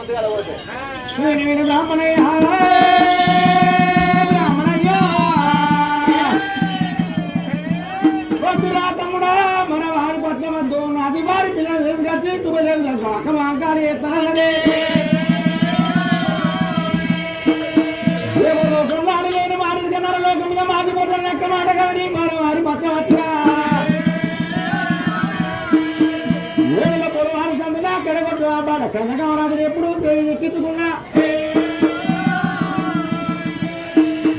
ముందుగా పోతే బ్రాహ్మణయ్య వద్దురా తమ్ముడా మన వారి పట్ల వద్దు నాది వారి పిల్లలు తీసుకొచ్చి టువలేదు అక్కమాకారి ఎత్తానంటే లోకం వాడు లేని వారి కన్నా లోకం మీద మాగిపోతాను ఎక్క మాట కానీ మన వారి పట్ల వచ్చినా వేల పొలవారి సందునా కడగొట్టు బాధ కనకరాజు ఎప్పుడు ఎక్కించుకున్నా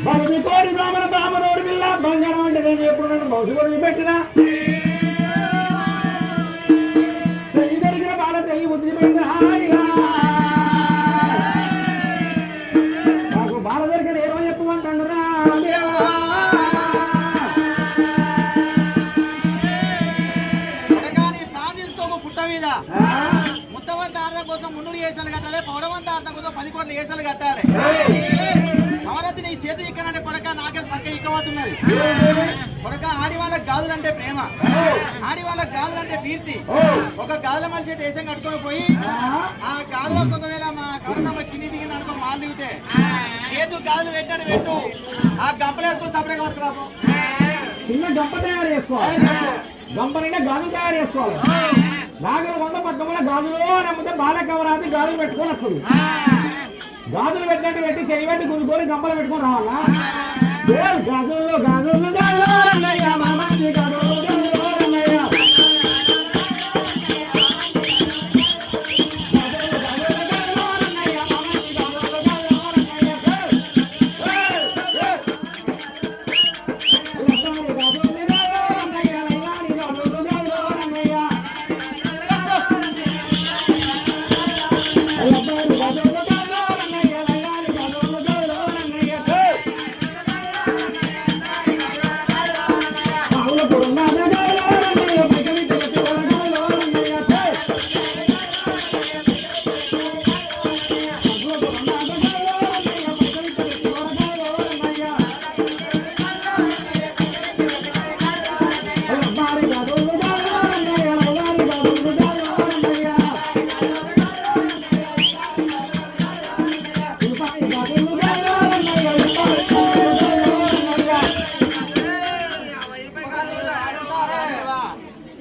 బాబు కోరి బ్రాహ్మణోడి పిల్ల బంగారం అంటే నేను ఎప్పుడు నన్ను బౌసు కొడుకు పెట్టినా చెయ్యి దొరికిన బాల చెయ్యి వదిలిపోయింది నాకు బాల దొరికిన ఏమో చెప్పమంటాడు రా పుట్ట మీద ముత్తవంత ఆర్థం కోసం 300 ఏసాలు కట్టాలి పౌడవంత ఆర్థం కోసం 10 కోట్ల ఏసాలు కట్టాలి నవరత్ని నీ చేతి ఇక్కనంటే కొడక నాకే సంఖ్య ఇక్కబోతున్నది కొడక ఆడి వాళ్ళకి గాజులంటే ప్రేమ ఆడి వాళ్ళకి గాజులంటే కీర్తి ఒక గాజుల మనిషి చెట్టు వేసం కట్టుకొని పోయి ఆ గాజుల ఒకవేళ మా కరోనా కింది దిగింది అనుకో మాలు దిగితే చేతు గాజులు పెట్టాడు పెట్టు ఆ గంపలు వేసుకొని సపరేట్గా పట్టుకురాము చిన్న గంప తయారు చేసుకోవాలి గంపనైనా గాజులు తయారు చేసుకోవాలి నాగలు 100 పట్టుకోవాలి గాజులు నమ్మితే బాలకవరాది గాజులు పెట్టుకొని వస్తుంది గాజులు పెట్టినట్టు పెట్టి చెయ్యి పెట్టి గుంజుకొని గంపలు పెట్టుకొని రావాలా గాజుల్లో గాజులు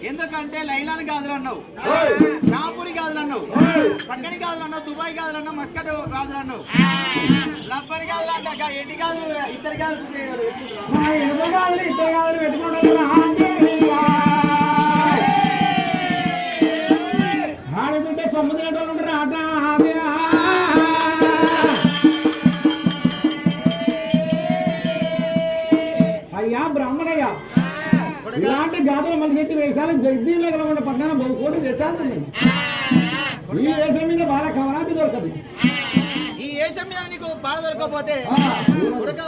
ఎందుకంటే లైలాన్ గాజులు అన్నావు షాపూరి గాజులు అన్నావు సంగని గాజులు అన్నావు దుబాయ్ గాజులు అన్నావు మస్కట్ గాజులు అన్నావు లబ్బరి గాజులు అంటే ఎన్ని గాజులు ఇద్దరు గాజులు ఆడుతుంటే సముద్రంలో ఉంటారు ఆట అయ్యా బ్రాహ్మణయ్య ఇలాంటి గాథలు మన చెట్టు వేసాలు జగదీలో కలగకుండా పట్టణం 100 కోట్లు వేసాలు ఉన్నాయి ఈ వేషం మీద బాగా కవరాది దొరకదు ఈ వేషం మీద నీకు బాగా దొరకకపోతే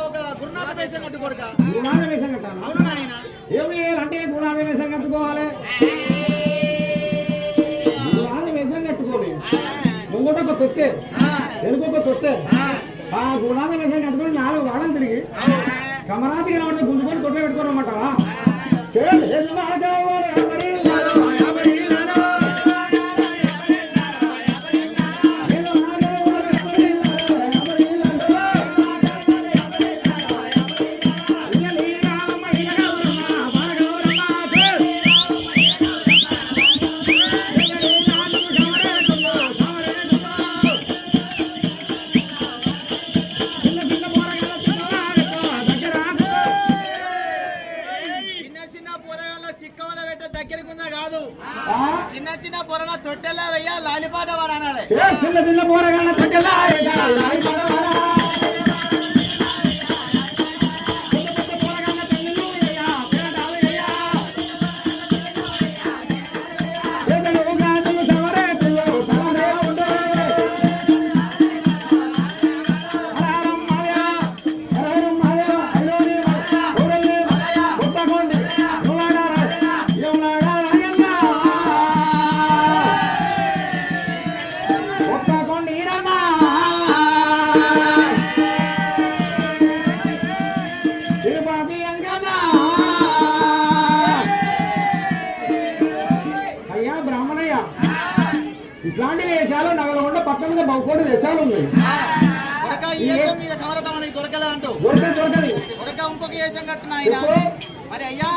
ఒక గురునాథ వేషం కట్టు కొడుక గురునాథ వేషం కట్టాలి అవును నాయన ఏమి అంటే గురునాథ వేషం కట్టుకోవాలి గురునాథ వేషం కట్టుకోవాలి ముంగట ఒక తొట్టే వెనుకొక తొట్టే ఆ గురునాథ వేషం కట్టుకొని 4 వాడలు తిరిగి కమరాతి కనబడి గుంజుకొని తొట్టే పెట్టుకోనమాట చిన్న చిన్న పొరల తొట్టెలా వెయ్యా లాలిపాట వాడనాడే చిన్న చిన్న పోరగాళ్ళ ఇట్లాంటి వేషాలు నగలగొండ పక్క మీద బహుకోటి వేషాలు ఉన్నాయి. కొడక ఈ వేషం మీద కమరతం మనకి దొరకలే అంటూ దొరకదు కొడక ఇంకొక వేషం కట్టిన ఆయన చెప్పు. మరి అయ్యా